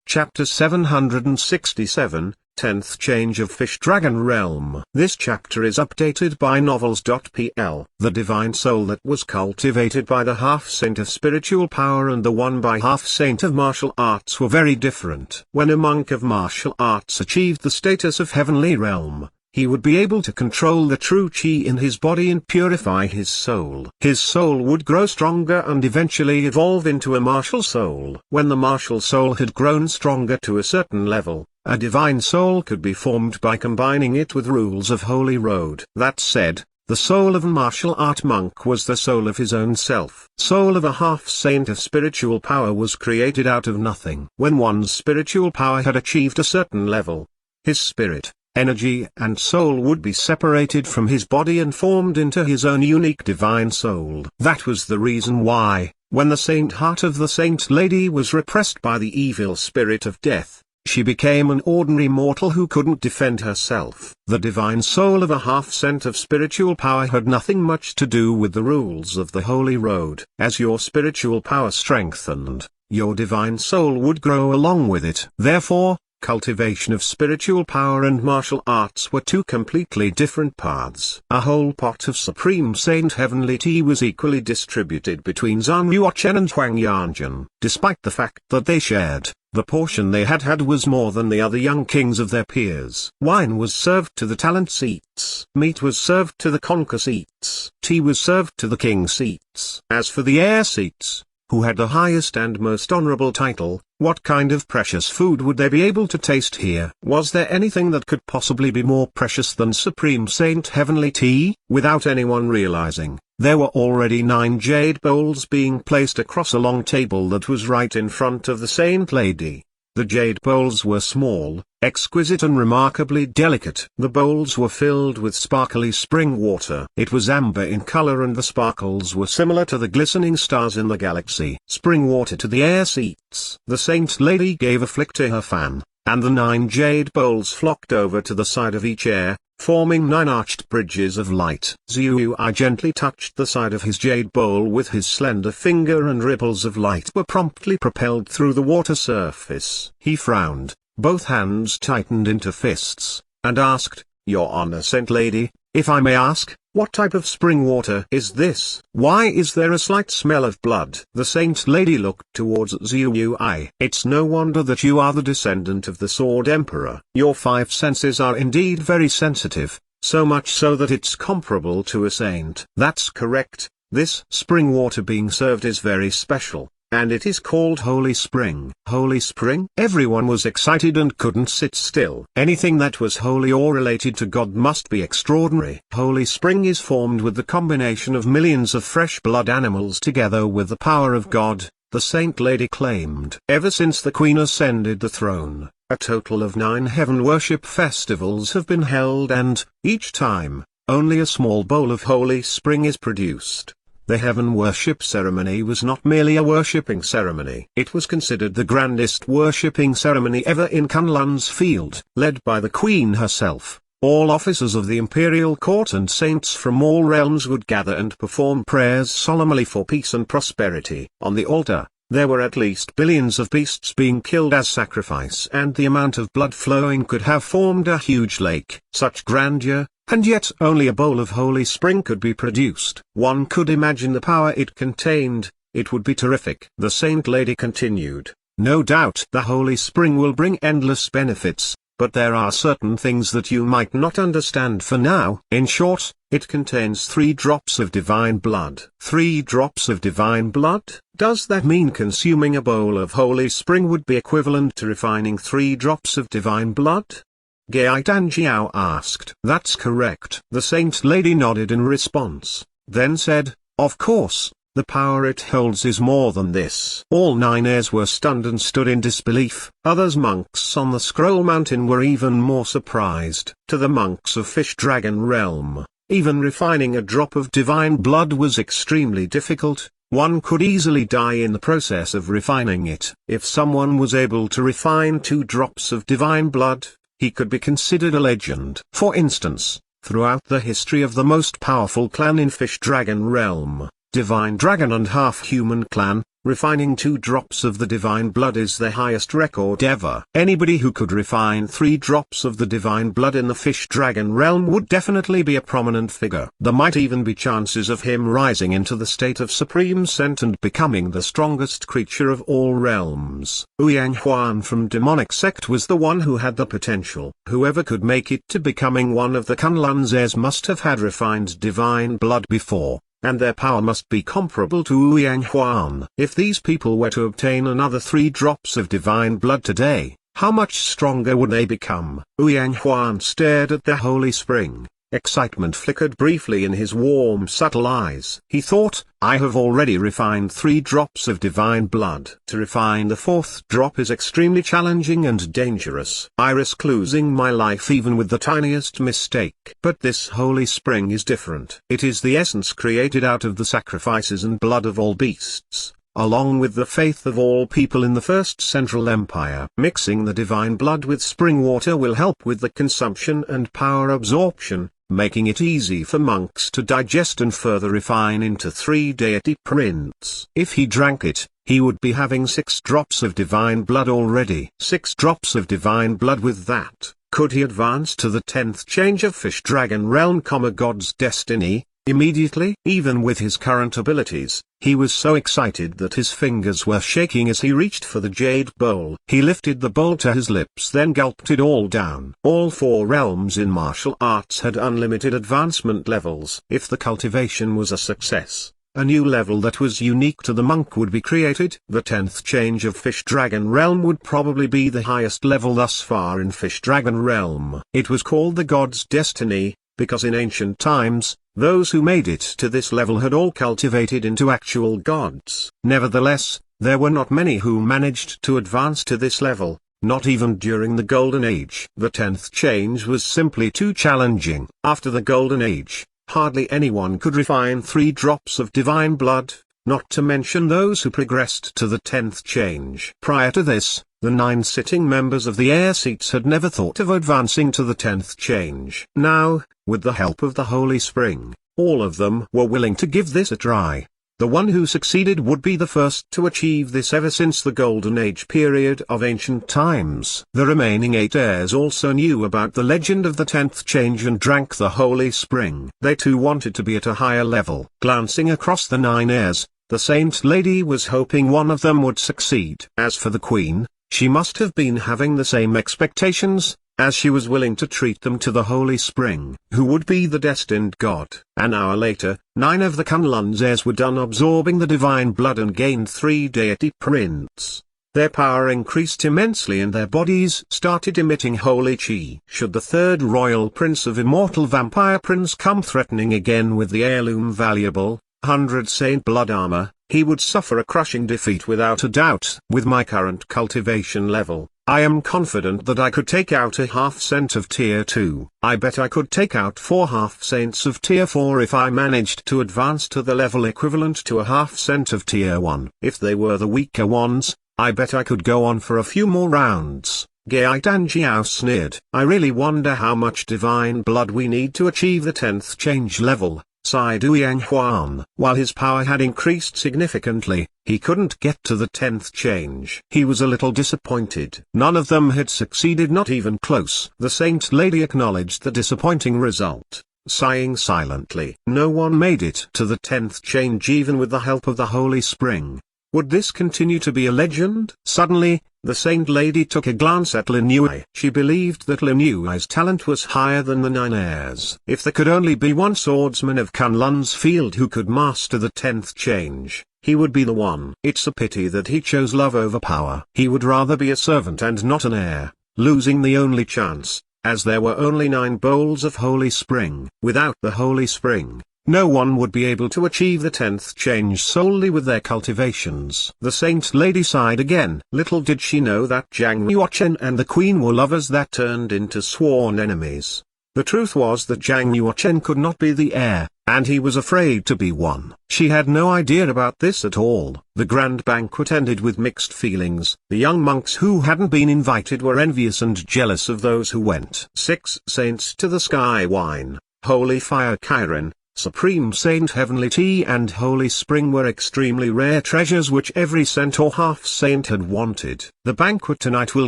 Chapter 767, 10th Change of Fish Dragon Realm. This chapter is updated by Novels.pl. The divine soul that was cultivated by the half-saint of spiritual power and the one by half-saint of martial arts were very different. When a monk of martial arts achieved the status of heavenly realm, he would be able to control the true chi in his body and purify his soul. His soul would grow stronger and eventually evolve into a martial soul. When the martial soul had grown stronger to a certain level, a divine soul could be formed by combining it with rules of Holy Road. That said, the soul of a martial art monk was the soul of his own self. Soul of a half-saint of spiritual power was created out of nothing. When one's spiritual power had achieved a certain level, his spirit, energy and soul would be separated from his body and formed into his own unique divine soul. That was the reason why, when the saint heart of the Saint Lady was repressed by the evil spirit of death, she became an ordinary mortal who couldn't defend herself. The divine soul of a half-saint of spiritual power had nothing much to do with the rules of the Holy Road. As your spiritual power strengthened, your divine soul would grow along with it. Therefore, cultivation of spiritual power and martial arts were two completely different paths. A whole pot of Supreme Saint Heavenly Tea was equally distributed between Zhan Yuochen and Huang Yanjun. Despite the fact that they shared, the portion they had was more than the other young kings of their peers. Wine was served to the talent seats. Meat was served to the conquer seats. Tea was served to the king seats. As for the heir seats, who had the highest and most honorable title, what kind of precious food would they be able to taste here? Was there anything that could possibly be more precious than Supreme Saint Heavenly Tea? Without anyone realizing, there were already 9 jade bowls being placed across a long table that was right in front of the Saint Lady. The jade bowls were small, exquisite and remarkably delicate. The bowls were filled with sparkly spring water. It was amber in color and the sparkles were similar to the glistening stars in the galaxy. Spring water to the air seats. The Saint Lady gave a flick to her fan, and the 9 jade bowls flocked over to the side of each air, forming 9 arched bridges of light. Zhuyi gently touched the side of his jade bowl with his slender finger and ripples of light were promptly propelled through the water surface. He frowned, both hands tightened into fists, and asked, "Your Honor Saint Lady, if I may ask, what type of spring water is this? Why is there a slight smell of blood?" The Saint Lady looked towards Zhuyi. "It's no wonder that you are the descendant of the Sword Emperor. Your 5 senses are indeed very sensitive, so much so that it's comparable to a saint." "That's correct. This spring water being served is very special, and it is called Holy Spring." Holy Spring? Everyone was excited and couldn't sit still. Anything that was holy or related to God must be extraordinary. Holy Spring is formed with the combination of millions of fresh blood animals together with the power of God, the Saint Lady claimed. Ever since the Queen ascended the throne, a total of 9 heaven worship festivals have been held and, each time, only a small bowl of Holy Spring is produced. The heaven worship ceremony was not merely a worshipping ceremony. It was considered the grandest worshipping ceremony ever in Kunlun's field. Led by the Queen herself, all officers of the imperial court and saints from all realms would gather and perform prayers solemnly for peace and prosperity. On the altar, there were at least billions of beasts being killed as sacrifice, and the amount of blood flowing could have formed a huge lake. Such grandeur, and yet only a bowl of Holy Spring could be produced. One could imagine the power it contained. It would be terrific. The Saint Lady continued, "No doubt the Holy Spring will bring endless benefits, but there are certain things that you might not understand for now. In short, it contains 3 drops of divine blood." 3 drops of divine blood? Does that mean consuming a bowl of Holy Spring would be equivalent to refining 3 drops of divine blood? Gai Danjiao asked. "That's correct." The Saint Lady nodded in response, then said, "Of course, the power it holds is more than this." All 9 heirs were stunned and stood in disbelief. Others monks on the Scroll Mountain were even more surprised. To the monks of Fish Dragon Realm, even refining a drop of divine blood was extremely difficult. One could easily die in the process of refining it. If someone was able to refine 2 drops of divine blood, he could be considered a legend. For instance, throughout the history of the most powerful clan in Fish Dragon Realm, Divine Dragon and Half-Human Clan, Refining 2 drops of the divine blood is the highest record ever. Anybody who could refine 3 drops of the divine blood in the fish dragon realm would definitely be a prominent figure. There might even be chances of him rising into the state of supreme scent and becoming the strongest creature of all realms. Ouyang Huan from demonic sect was the one who had the potential. Whoever could make it to becoming one of the Kunlun's heirs must have had refined divine blood before, and their power must be comparable to Ouyang Huan. If these people were to obtain another 3 drops of divine blood today, how much stronger would they become? Ouyang Huan stared at the holy spring. Excitement flickered briefly in his warm subtle eyes. He thought, I have already refined 3 drops of divine blood. To refine the 4th drop is extremely challenging and dangerous. I risk losing my life even with the tiniest mistake. But this holy spring is different. It is the essence created out of the sacrifices and blood of all beasts, along with the faith of all people in the First Central Empire. Mixing the divine blood with spring water will help with the consumption and power absorption, making it easy for monks to digest and further refine into 3 deity prints. If he drank it, he would be having 6 drops of divine blood already. 6 drops of divine blood. With that, could he advance to the 10th change of Fish Dragon Realm, God's Destiny, immediately? Even with his current abilities, he was so excited that his fingers were shaking as he reached for the jade bowl. He lifted the bowl to his lips, then gulped it all down. All 4 realms in martial arts had unlimited advancement levels. If the cultivation was a success, a new level that was unique to the monk would be created. The 10th change of Fish Dragon Realm would probably be the highest level thus far in Fish Dragon Realm. It was called the God's Destiny, because in ancient times, those who made it to this level had all cultivated into actual gods. Nevertheless, there were not many who managed to advance to this level, not even during the Golden Age. The 10th change was simply too challenging. After the Golden Age, hardly anyone could refine 3 drops of divine blood, not to mention those who progressed to the 10th change. Prior to this, the 9 sitting members of the heir seats had never thought of advancing to the 10th change. Now, with the help of the Holy Spring, all of them were willing to give this a try. The one who succeeded would be the first to achieve this ever since the Golden Age period of ancient times. The remaining 8 heirs also knew about the legend of the 10th change and drank the Holy Spring. They too wanted to be at a higher level. Glancing across the 9 heirs, the Saint Lady was hoping one of them would succeed. As for the Queen, she must have been having the same expectations, as she was willing to treat them to the Holy Spring. Who would be the destined god? An hour later, 9 of the Kunlun's heirs were done absorbing the divine blood and gained 3 deity prints. Their power increased immensely and their bodies started emitting holy chi. Should the 3rd royal prince of immortal vampire prince come threatening again with the heirloom valuable 100 Saint blood armor, he would suffer a crushing defeat without a doubt. With my current cultivation level, I am confident that I could take out a half cent of tier 2. I bet I could take out 4 half cents of tier 4 if I managed to advance to the level equivalent to a half cent of tier 1. If they were the weaker ones, I bet I could go on for a few more rounds. Gai Danjiao sneered. I really wonder how much divine blood we need to achieve the 10th change level, sighed Ouyang Huan. While his power had increased significantly, he couldn't get to the 10th change. He was a little disappointed. None of them had succeeded, not even close. The Saint Lady acknowledged the disappointing result, sighing silently. No one made it to the 10th change even with the help of the Holy Spring. Would this continue to be a legend? Suddenly, the Saint Lady took a glance at Lin Yue. She believed that Lin Yue's talent was higher than the 9 heirs. If there could only be one swordsman of Kunlun's field who could master the 10th change, he would be the one. It's a pity that he chose love over power. He would rather be a servant and not an heir, losing the only chance, as there were only 9 bowls of Holy Spring. Without the Holy Spring, no one would be able to achieve the 10th change solely with their cultivations. The Saint Lady sighed again. Little did she know that Zhang Yuochen and the Queen were lovers that turned into sworn enemies. The truth was that Zhang Yuochen could not be the heir, and he was afraid to be one. She had no idea about this at all. The grand banquet ended with mixed feelings. The young monks who hadn't been invited were envious and jealous of those who went. 6 saints to the sky wine, holy fire Chiron, Supreme Saint Heavenly Tea and Holy Spring were extremely rare treasures which every saint or half-saint had wanted. The banquet tonight will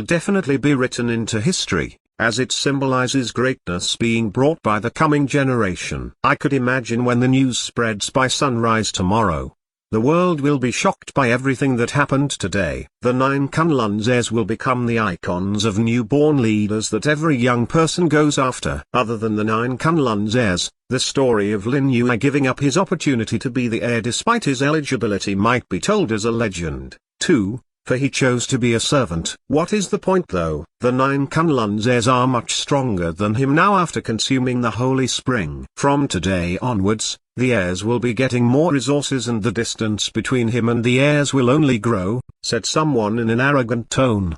definitely be written into history, as it symbolizes greatness being brought by the coming generation. I could imagine when the news spreads by sunrise tomorrow. The world will be shocked by everything that happened today. The 9 Kunlun's heirs will become the icons of newborn leaders that every young person goes after. Other than the 9 Kunlun's heirs, the story of Lin Yue giving up his opportunity to be the heir despite his eligibility might be told as a legend, too, for he chose to be a servant. What is the point though? The 9 Kunlun's heirs are much stronger than him now after consuming the Holy Spring. From today onwards, the heirs will be getting more resources and the distance between him and the heirs will only grow, said someone in an arrogant tone.